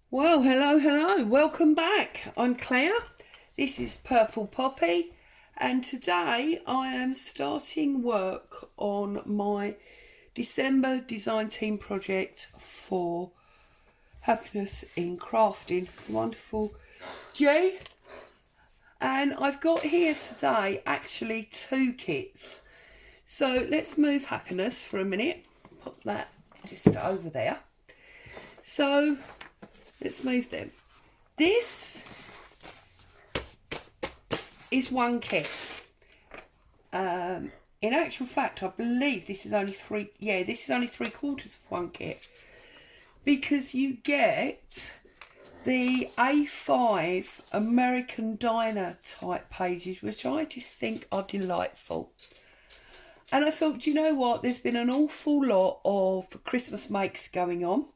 Well, hello, welcome back. I'm Claire. This is Purple Poppy, and today I am starting work on my December design team project for Happiness in Crafting. Wonderful G. And I've got here today actually two kits. So let's move Happiness for a minute. Put that just over there. So let's move them. This is one kit. In actual fact, I believe this is only three. Yeah, this is only 3/4 of one kit, because you get the A5 American Diner type pages, which I just think are delightful. And I thought, you know what? There's been an awful lot of Christmas makes going on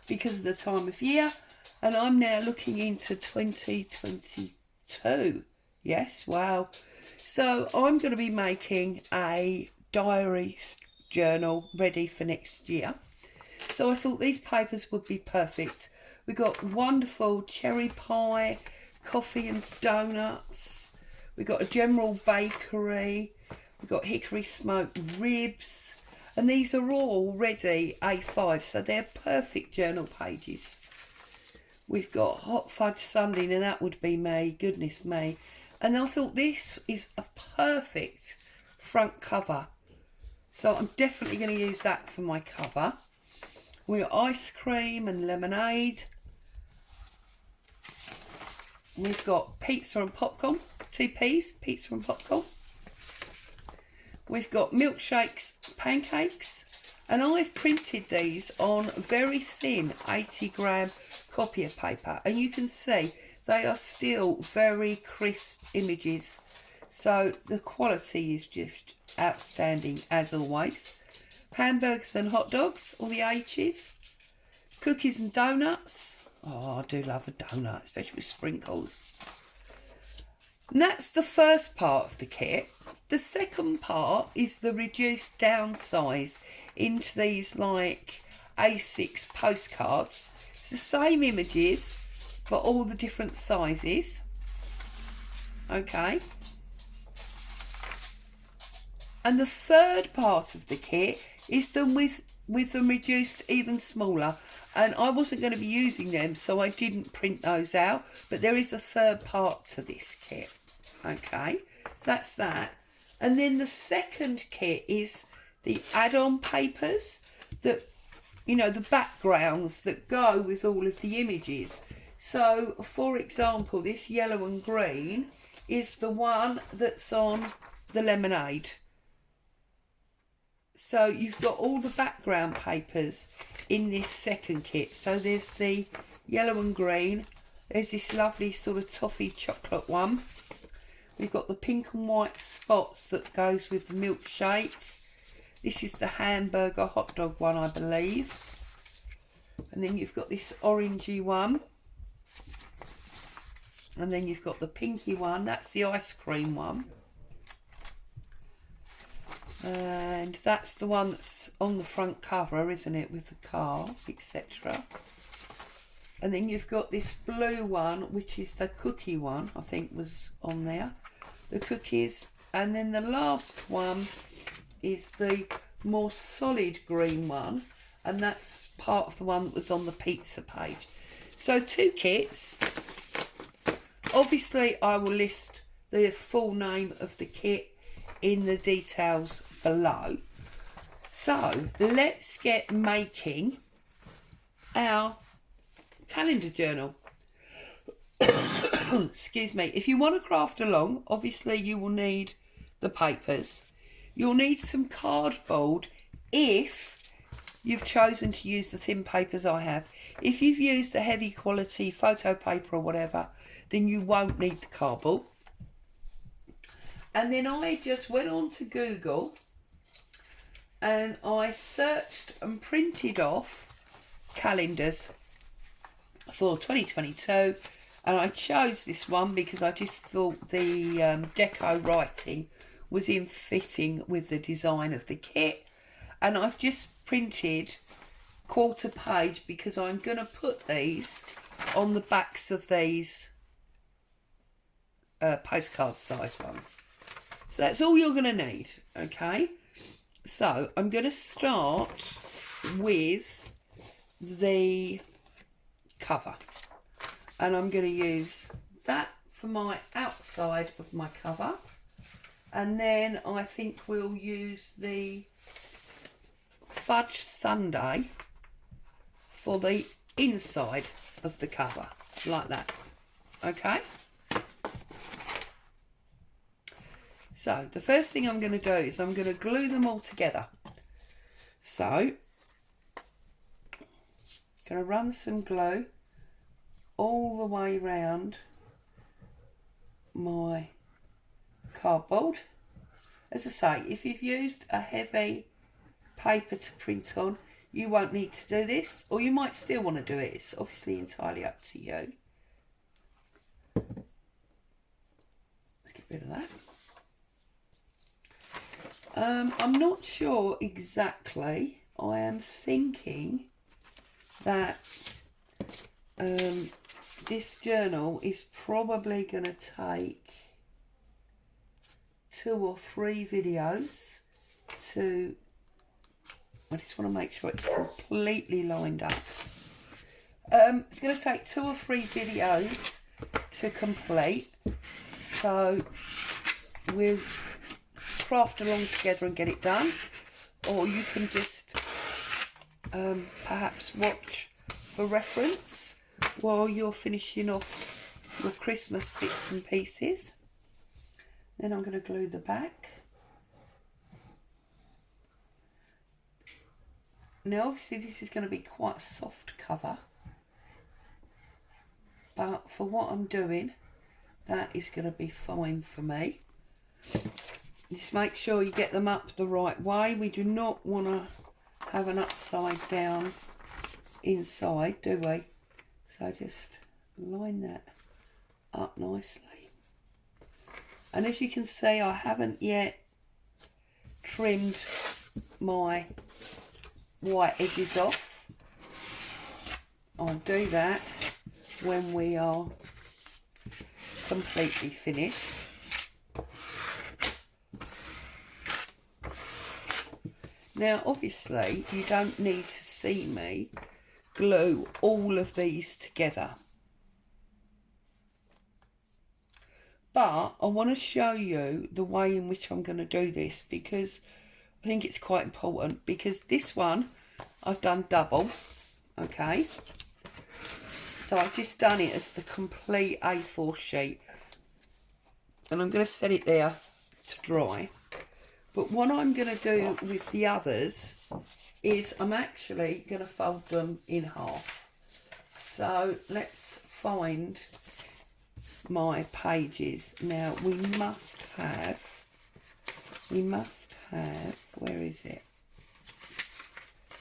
because of the time of year, and I'm now looking into 2022. Yes, wow. So I'm going to be making a diary journal ready for next year. So I thought these papers would be perfect. We got wonderful cherry pie, coffee and donuts. We got a general bakery. We got hickory smoked ribs. And these are all ready A5, so they're perfect journal pages. We've got hot fudge sundae, and that would be me, goodness me. And I thought this is a perfect front cover. So I'm definitely going to use that for my cover. We got ice cream and lemonade. We've got pizza and popcorn, 2 P's, pizza and popcorn. We've got milkshakes, pancakes, and I've printed these on very thin 80-gram copier paper, and you can see they are still very crisp images, so the quality is just outstanding as always. Hamburgers and hot dogs, all the H's. Cookies and donuts. Oh, I do love a donut, especially with sprinkles. And that's the first part of the kit. The second part is the reduced down size into these like A6 postcards. It's the same images but all the different sizes. Okay. And the third part of the kit is them with them reduced even smaller. And I wasn't going to be using them, so I didn't print those out. But there is a third part to this kit. Okay, that's that. And then the second kit is the add-on papers that, you know, the backgrounds that go with all of the images. So, for example, this yellow and green is the one that's on the lemonade. So you've got all the background papers in this second kit. So there's the yellow and green. There's this lovely sort of toffee chocolate one. We've got the pink and white spots that goes with the milkshake. This is the hamburger hot dog one, I believe. And then you've got this orangey one. And then you've got the pinky one. That's the ice cream one. And that's the one that's on the front cover, isn't it, with the car, etc. And then you've got this blue one, which is the cookie one, I think was on there. The cookies. And then the last one is the more solid green one. And that's part of the one that was on the pizza page. So 2 kits. Obviously, I will list the full name of the kit in the details below. So let's get making our calendar journal. Excuse me. If you want to craft along, obviously you will need the papers. You'll need some cardboard if you've chosen to use the thin papers I have. If you've used a heavy quality photo paper or whatever, then you won't need the cardboard. And then I just went on to Google and I searched and printed off calendars for 2022, and I chose this one because I just thought the deco writing was in fitting with the design of the kit. And I've just printed 1/4 page because I'm going to put these on the backs of these postcard size ones. So that's all you're going to need, okay? So I'm going to start with the cover, and I'm going to use that for my outside of my cover, and then I think we'll use the fudge sundae for the inside of the cover, like that, okay? So the first thing I'm going to do is I'm going to glue them all together. So I'm going to run some glue all the way around my cardboard. As I say, if you've used a heavy paper to print on, you won't need to do this, or you might still want to do it. It's obviously entirely up to you. Let's get rid of that. I'm not sure exactly. I am thinking that this journal is probably going to take 2 or 3 videos to... I just want to make sure it's completely lined up. It's going to take 2 or 3 videos to complete. So we'll craft along together and get it done. Or you can just perhaps watch for reference while you're finishing off your Christmas bits and pieces. Then I'm going to glue the back. Now obviously this is going to be quite a soft cover, but for what I'm doing, that is going to be fine for me. Just make sure you get them up the right way. We do not want to have an upside down inside, do we? So just line that up nicely. And as you can see, I haven't yet trimmed my white edges off. I'll do that when we are completely finished. Now obviously you don't need to see me glue all of these together, but I want to show you the way in which I'm going to do this, because I think it's quite important, because this one I've done double, okay? So I've just done it as the complete A4 sheet, and I'm going to set it there to dry. But what I'm going to do with the others is I'm actually going to fold them in half. So let's find my pages. Now we must have, where is it?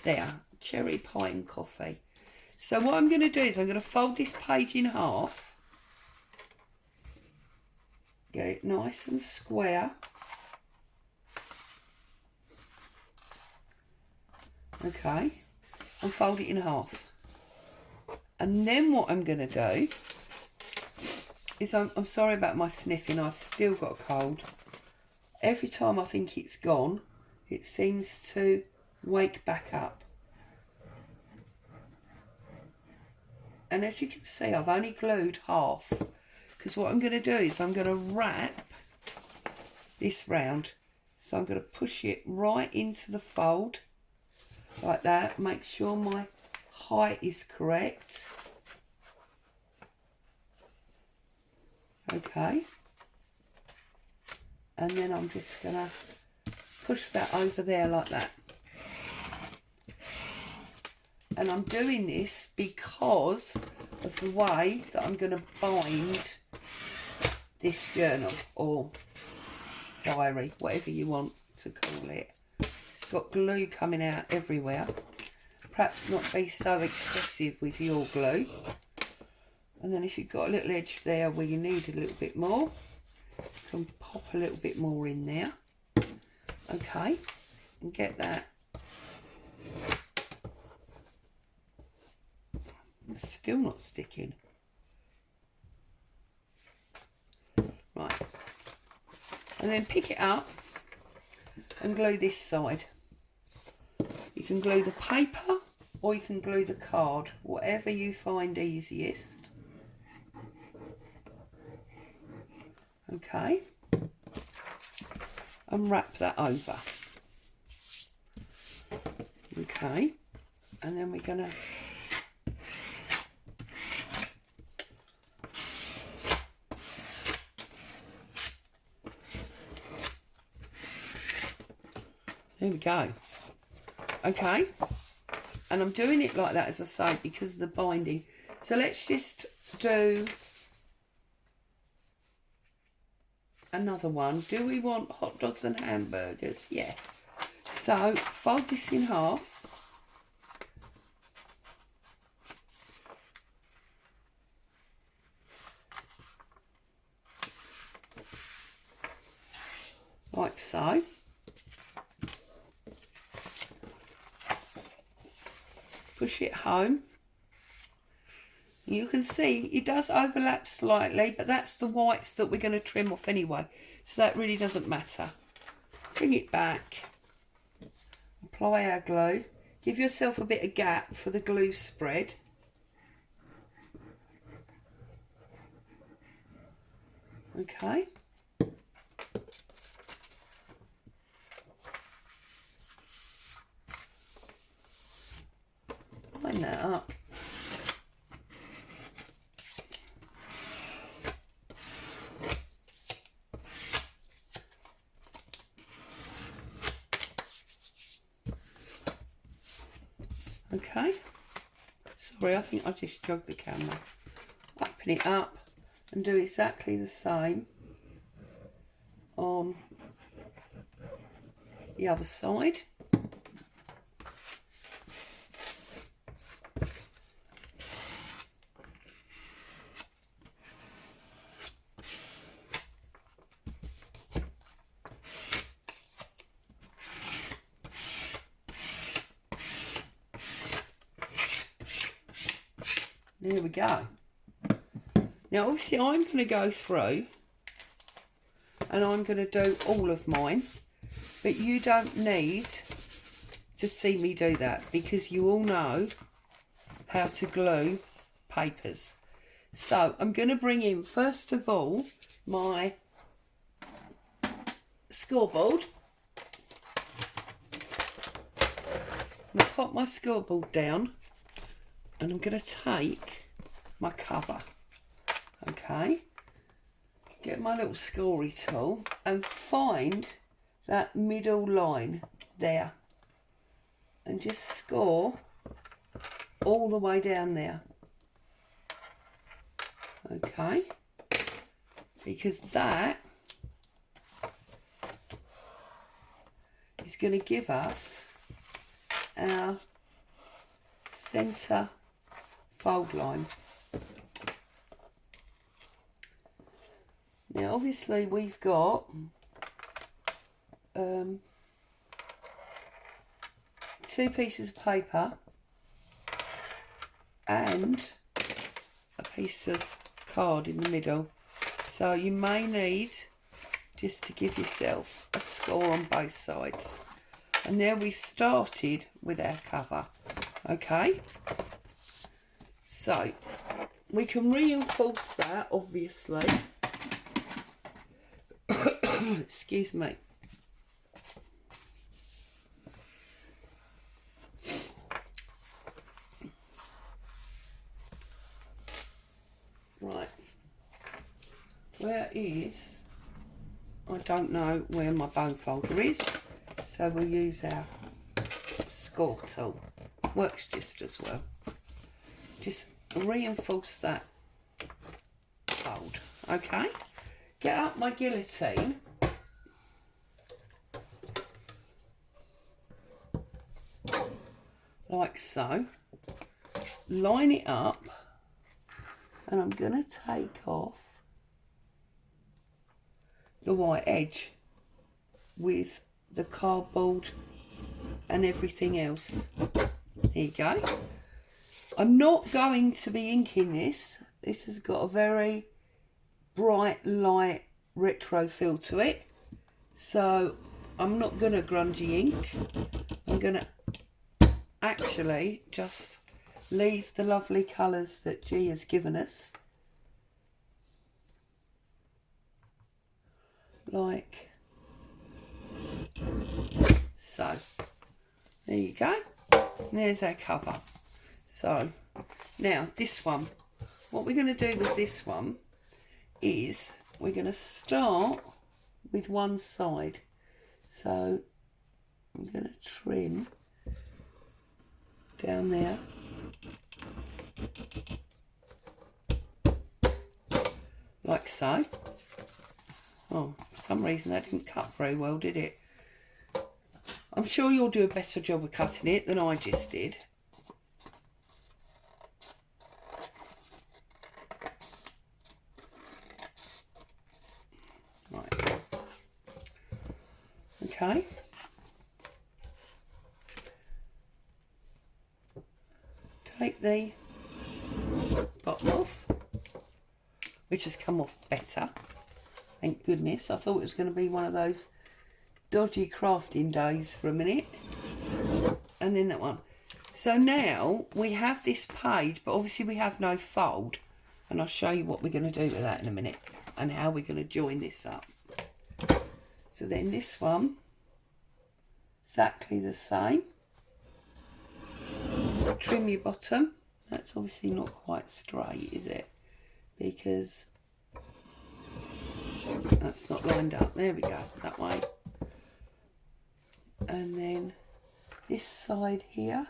There, cherry pie and coffee. So what I'm going to do is I'm going to fold this page in half. Get it nice and square. Okay, and fold it in half. And then what I'm going to do is, I'm sorry about my sniffing, I've still got a cold. Every time I think it's gone, it seems to wake back up. And as you can see, I've only glued half, because what I'm going to do is I'm going to wrap this round. So I'm going to push it right into the fold, like that. Make sure my height is correct. Okay. And then I'm just going to push that over there like that. And I'm doing this because of the way that I'm going to bind this journal or diary, whatever you want to call it. It's got glue coming out everywhere. Perhaps not be so excessive with your glue. And then if you've got a little edge there where you need a little bit more, you can pop a little bit more in there. Okay, and get that It's still not sticking. Right. And then pick it up and glue this side. You can glue the paper or you can glue the card, whatever you find easiest. Okay. And wrap that over. Okay. And then we're going to there we go. Okay, and I'm doing it like that, as I say, because of the binding. So let's just do another one. Do we want hot dogs and hamburgers? Yeah. So fold this in half. Like so. Push it home. You can see it does overlap slightly, but that's the whites that we're going to trim off anyway, so that really doesn't matter. Bring it back, apply our glue, give yourself a bit of gap for the glue spread. Okay. Line that up. Okay. Sorry, I think I just jogged the camera. Open it up and do exactly the same on the other side. There we go. Now obviously I'm going to go through and I'm going to do all of mine, but you don't need to see me do that because you all know how to glue papers. So I'm going to bring in first of all my scoreboard. I'm going to pop my scoreboard down and I'm going to take my cover. Okay, get my little scory tool and find that middle line there and just score all the way down there. Okay, because that is going to give us our centre fold line. Now obviously we've got 2 pieces of paper and a piece of card in the middle, so you may need just to give yourself a score on both sides. And there we've started with our cover. Okay, so we can reinforce that obviously. Excuse me. Right. Where is... I don't know where my bone folder is, so we'll use our score tool. Works just as well. Just reinforce that fold. Okay. Get up my guillotine. Like so. Line it up. And I'm going to take off the white edge with the cardboard and everything else. There you go. I'm not going to be inking this. This has got a very bright, light retro feel to it. So I'm not going to grungy ink. I'm going to actually just leave the lovely colours that G has given us. Like so. There you go. There's our cover. So now this one, what we're going to do with this one is we're going to start with one side. So I'm going to trim down there. Like so. Oh, for some reason that didn't cut very well, did it? I'm sure you'll do a better job of cutting it than I just did. Right. Okay. Take the bottom off, which has come off better. Thank goodness. I thought it was going to be one of those dodgy crafting days for a minute. And then that one. So now we have this page, but obviously we have no fold. And I'll show you what we're going to do with that in a minute and how we're going to join this up. So then this one, exactly the same. Trim your bottom. That's obviously not quite straight, is it? Because that's not lined up. There we go, that way. And then this side here.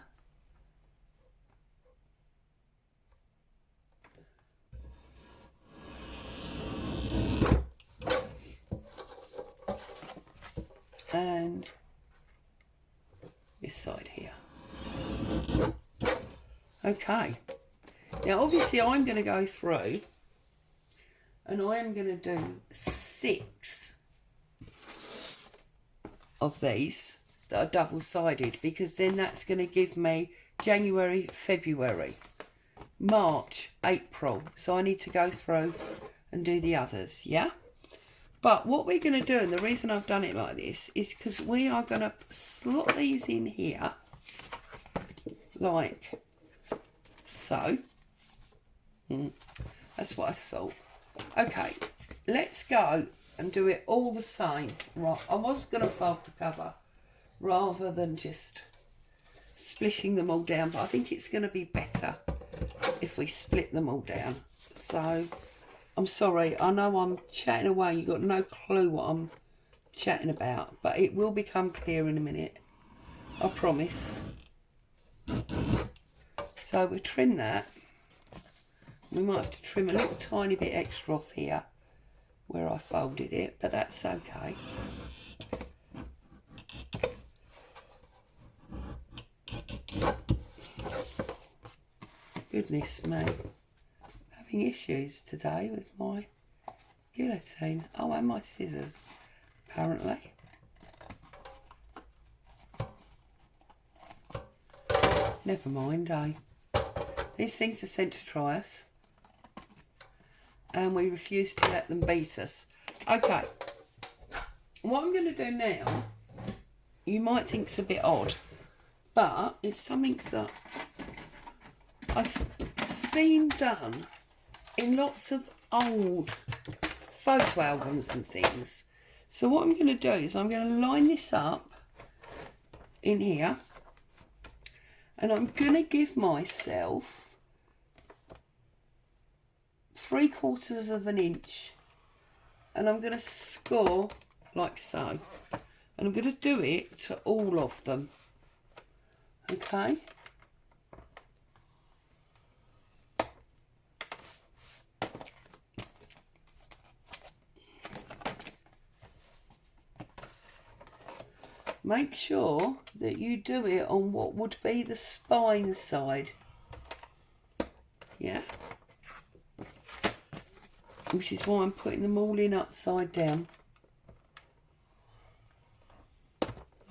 And this side here. Okay. Now obviously I'm going to go through and I am going to do 6 of these that are double-sided, because then that's going to give me January, February, March, April. So I need to go through and do the others, yeah? But what we're going to do, and the reason I've done it like this, is because we are going to slot these in here, like so. That's what I thought. Okay, let's go and do it all the same. Right, I was going to fold the cover rather than just splitting them all down, but I think it's going to be better if we split them all down. So I'm sorry, I know I'm chatting away, you've got no clue what I'm chatting about, but it will become clear in a minute, I promise. So we'll trim that. We might have to trim a little tiny bit extra off here where I folded it, but that's okay. Goodness me, having issues today with my guillotine. Oh, and my scissors, apparently. Never mind, eh? These things are sent to try us, and we refuse to let them beat us. Okay, what I'm going to do now, you might think it's a bit odd, but it's something that I've seen done in lots of old photo albums and things. So what I'm going to do is I'm going to line this up in here, and I'm going to give myself 3/4 of an inch, and I'm going to score like so, and I'm going to do it to all of them. Okay, make sure that you do it on what would be the spine side, yeah, which is why I'm putting them all in upside down,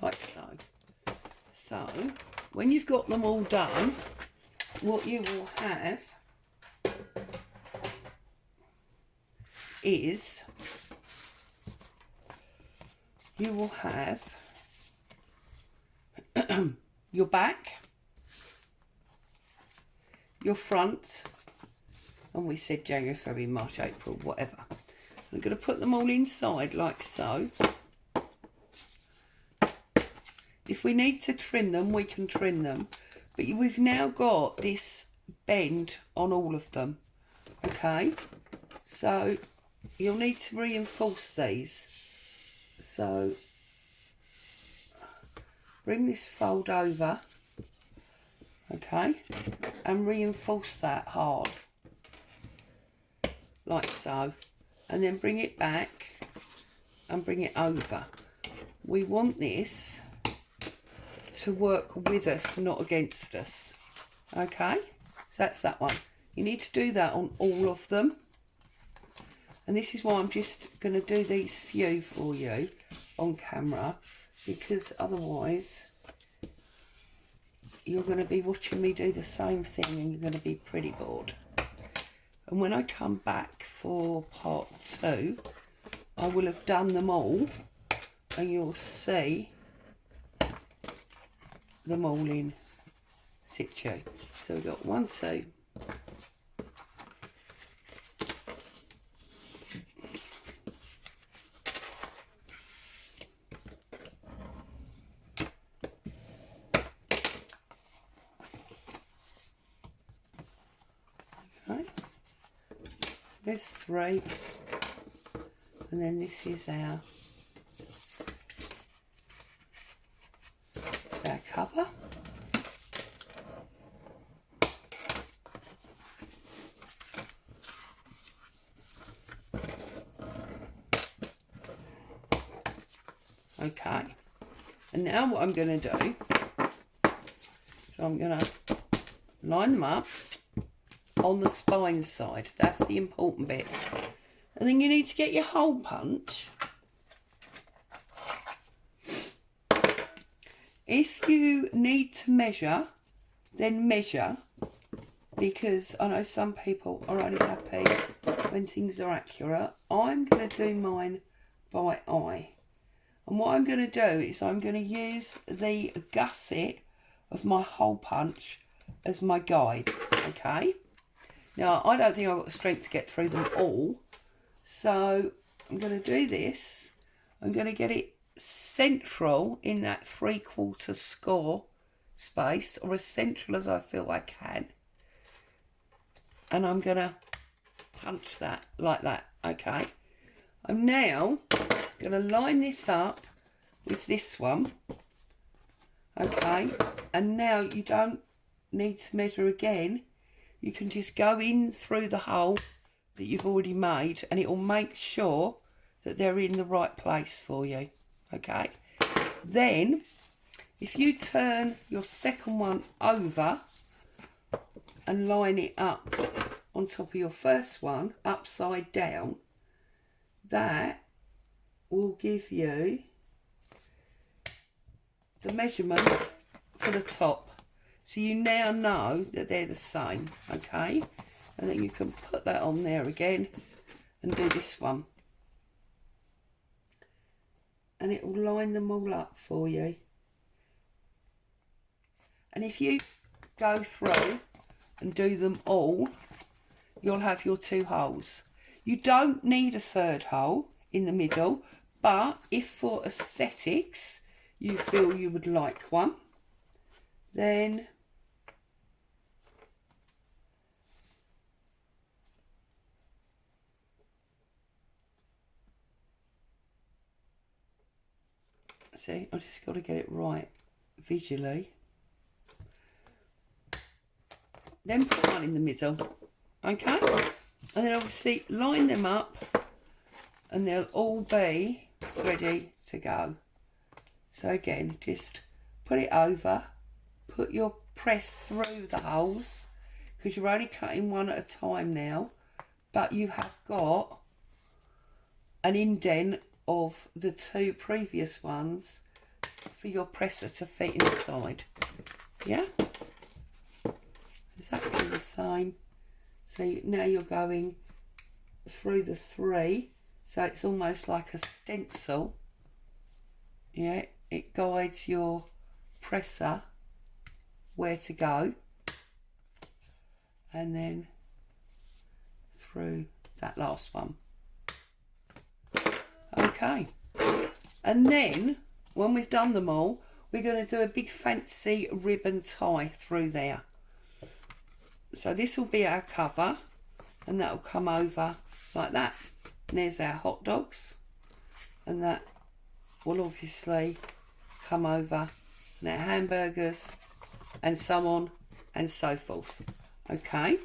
like so. So when you've got them all done, what you will have is you will have your back, your front, and we said January, February, March, April, whatever. I'm going to put them all inside like so. If we need to trim them, we can trim them. But we've now got this bend on all of them. Okay? So you'll need to reinforce these. So bring this fold over. Okay? And reinforce that hard. Like so. And then bring it back and bring it over. We want this to work with us, not against us. Okay, so that's that one. You need to do that on all of them. And this is why I'm just going to do these few for you on camera, because otherwise you're going to be watching me do the same thing and you're going to be pretty bored. And when I come back for part 2, I will have done them all and you'll see them all in situ. So we've got 1, 2. Okay. There's 3. And then this is our cover. Okay, and now what I'm going to do, so I'm going to line them up on the spine side. That's the important bit. And then you need to get your hole punch. If you need to measure, then measure, because I know some people are only happy when things are accurate. I'm going to do mine by eye. And what I'm going to do is I'm going to use the gusset of my hole punch as my guide, okay? Now, I don't think I've got the strength to get through them all, so I'm going to do this. I'm going to get it central in that 3/4 score space, or as central as I feel I can. And I'm going to punch that like that, okay? I'm now going to line this up with this one, okay? And now you don't need to measure again. You can just go in through the hole that you've already made and it will make sure that they're in the right place for you, okay? Then if you turn your second one over and line it up on top of your first one upside down, that will give you the measurement for the top. So you now know that they're the same, okay? And then you can put that on there again and do this one. And it will line them all up for you. And if you go through and do them all, you'll have your 2 holes. You don't need a 3rd hole in the middle, but if for aesthetics you feel you would like one, then see, I just got to get it right visually. Then put one in the middle, okay? And then obviously line them up and they'll all be ready to go. So again, just put it over, put your press through the holes, because you're only cutting one at a time now, but you have got an indent of the 2 previous ones for your presser to fit inside. Yeah? exactly the same. So now you're going through the 3, so it's almost like a stencil. Yeah, it guides your presser where to go, and then through that last one. Okay, and then when we've done them all, we're going to do a big fancy ribbon tie through there. So this will be our cover, and that will come over like that. And there's our hot dogs, and that will obviously come over, and our hamburgers, and so on and so forth. Okay,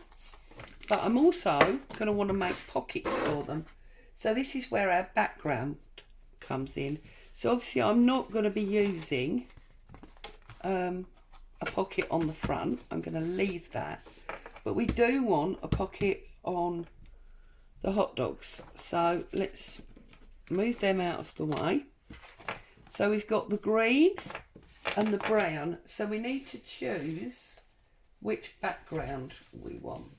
but I'm also going to want to make pockets for them. So this is where our background comes in. So obviously I'm not going to be using a pocket on the front. I'm going to leave that. But we do want a pocket on the hot dogs. So let's move them out of the way. So we've got the green and the brown. So we need to choose which background we want.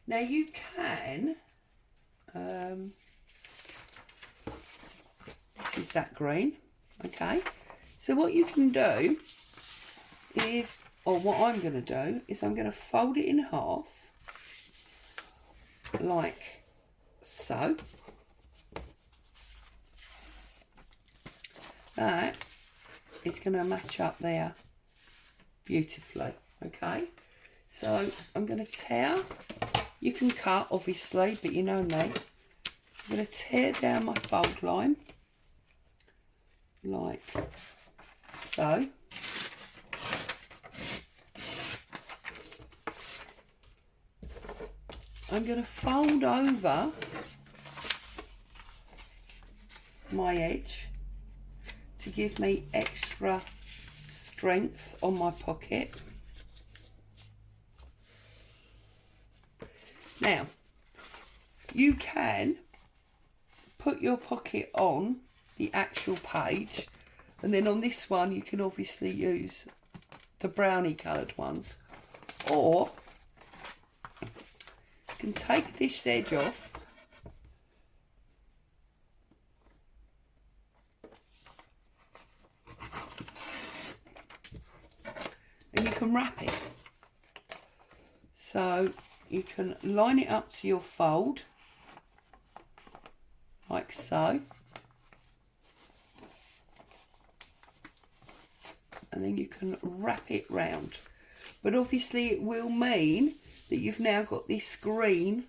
Now you can, this is that green, okay. So what you can do is, or what I'm going to do is I'm going to fold it in half like so. That is going to match up there beautifully, okay. So I'm going to tear, you can cut obviously, but you know me, I'm going to tear down my fold line like so. I'm going to fold over my edge to give me extra strength on my pocket. Now, you can put your pocket on the actual page, and then on this one you can obviously use the brownie coloured ones, or you can take this edge off and you can wrap it. So you can line it up to your fold like so, and then you can wrap it round. But obviously it will mean that you've now got this green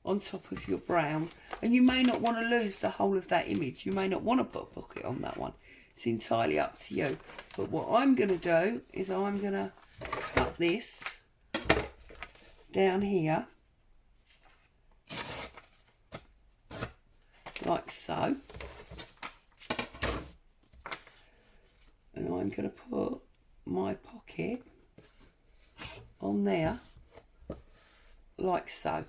on top of your brown, and you may not want to lose the whole of that image. You may not want to put a pocket on that one. It's entirely up to you. But what I'm going to do is I'm going to cut this down here like so, and I'm going to put my pocket on there like so.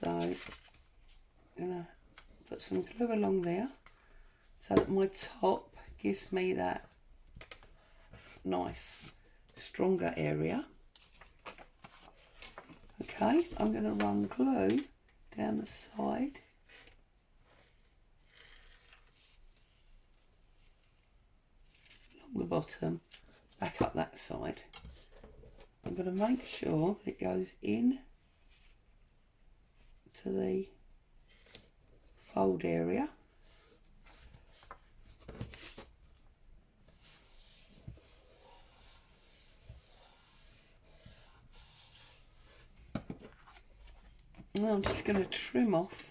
So I'm going to put some glue along there so that my top gives me that nice stronger area. Okay, I'm going to run glue down the side along the bottom, back up that side. I'm going to make sure that it goes in to the fold area. And I'm just going to trim off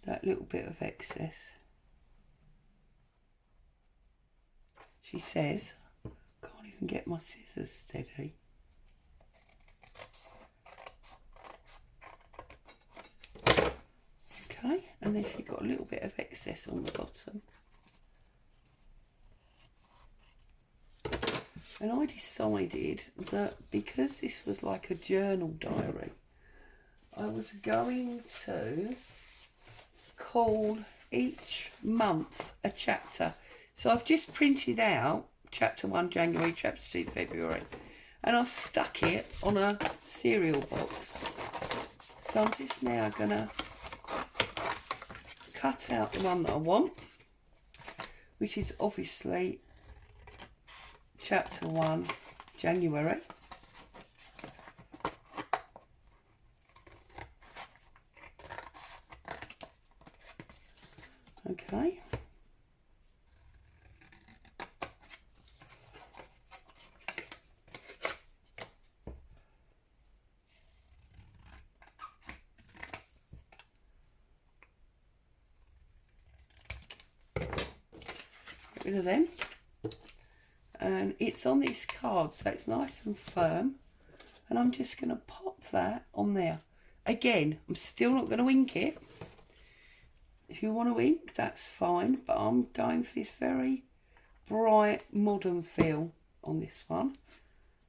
that little bit of excess. She says, can't even get my scissors steady. Okay, and if you've got a little bit of excess on the bottom. And I decided that because this was like a journal diary, I was going to call each month a chapter. So I've just printed out chapter 1 January, chapter 2 February. And I've stuck it on a cereal box. So I'm just now going to cut out the one that I want, which is obviously chapter 1 January. Okay. Get rid of them. And it's on this card, so it's nice and firm. And I'm just going to pop that on there. Again, I'm still not going to ink it. If you want to ink, that's fine, but I'm going for this very bright modern feel on this one.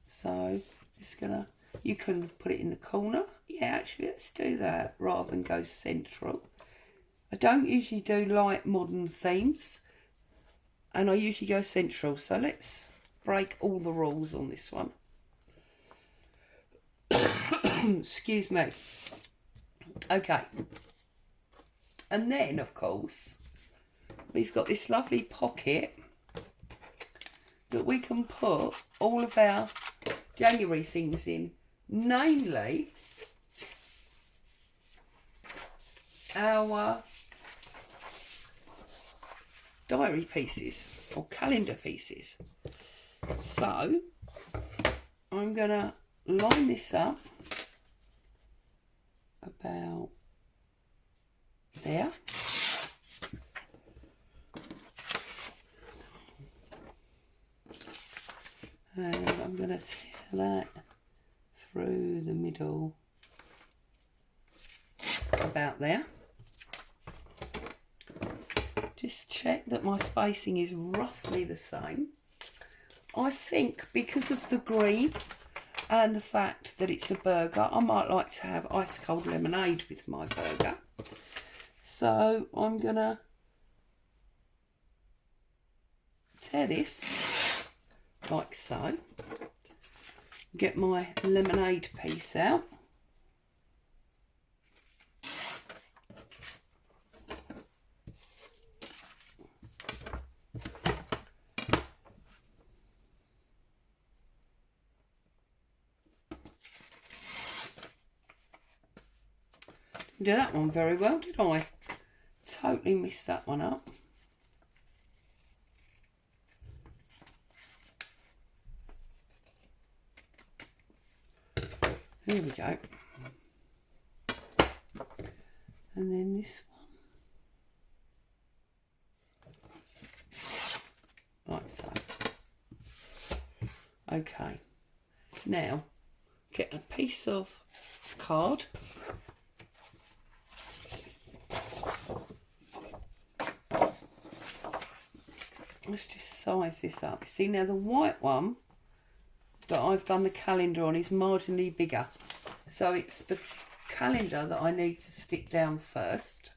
So just gonna, you can put it in the corner. Yeah, actually let's do that rather than go central. I don't usually do light modern themes, and I usually go central, so let's break all the rules on this one. Excuse me. Okay. And then, of course, we've got this lovely pocket that we can put all of our January things in, namely our diary pieces or calendar pieces. So I'm going to line this up about there. And I'm going to tear that through the middle about there. Just check that my spacing is roughly the same. I think because of the green and the fact that it's a burger, I might like to have ice cold lemonade with my burger. So I'm going to tear this like so. Get my lemonade piece out. Didn't do that one very well, did I? Totally missed that one up. Here we go. And then this one. Like so. Okay. Now, get a piece of card. Let's just size this up. See, now the white one that I've done the calendar on is marginally bigger. So it's the calendar that I need to stick down first.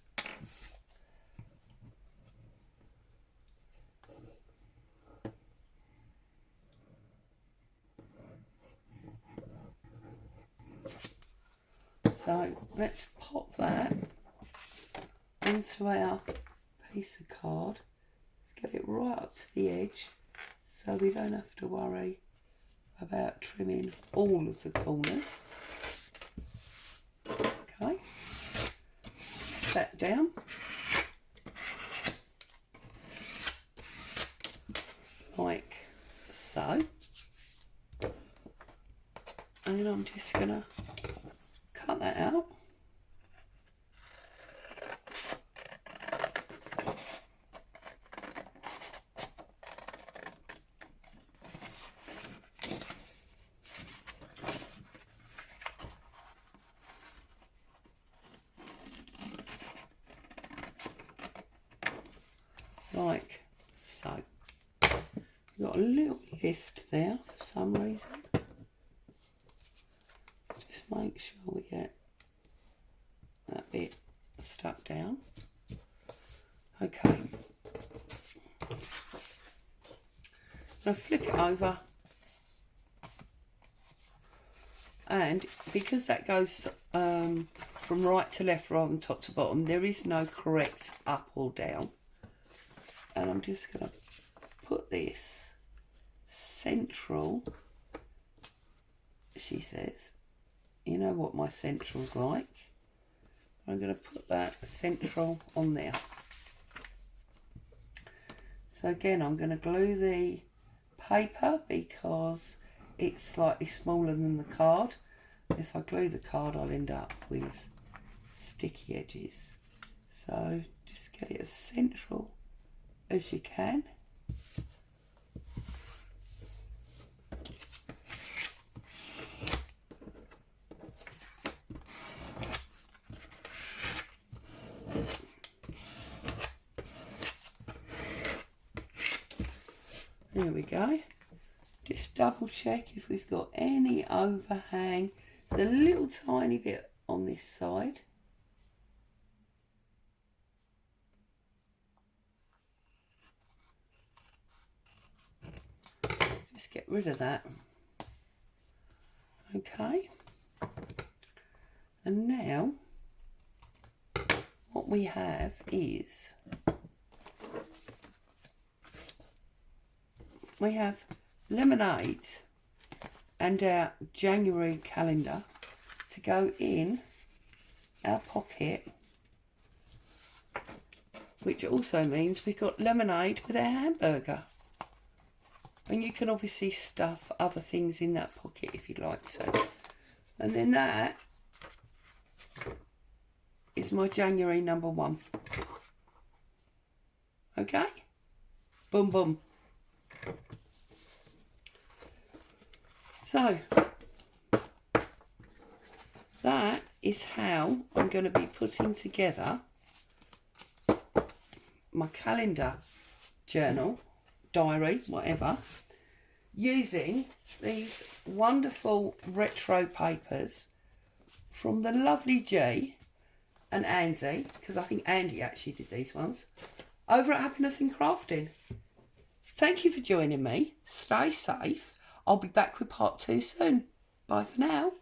So let's pop that onto our piece of card. Let's get it right up to the edge so we don't have to worry about trimming all of the corners. Okay, set down. Like so. And I'm just gonna cut that out. Like so. Got a little lift there for some reason. Just make sure we get that bit stuck down. Okay. I'm going to flip it over, and because that goes from right to left rather than top to bottom, there is no correct up or down. And I'm just going to put this central, she says. You know what my central's like. I'm going to put that central on there. So again, I'm going to glue the paper because it's slightly smaller than the card. If I glue the card, I'll end up with sticky edges. So just get it as central as you can. There we go. Just double check if we've got any overhang. There's a little tiny bit on this side. Just get rid of that. Okay. And now what we have is we have lemonade and our January calendar to go in our pocket, which also means we've got lemonade with our hamburger. And you can obviously stuff other things in that pocket if you'd like to. And then that is my January #1. Okay? Boom, boom. So, that is how I'm going to be putting together my calendar, journal, diary, whatever, using these wonderful retro papers from the lovely G and Andy, because I think Andy actually did these ones, over at Happiness in Crafting. Thank you for joining me. Stay safe. I'll be back with part 2 soon. Bye for now.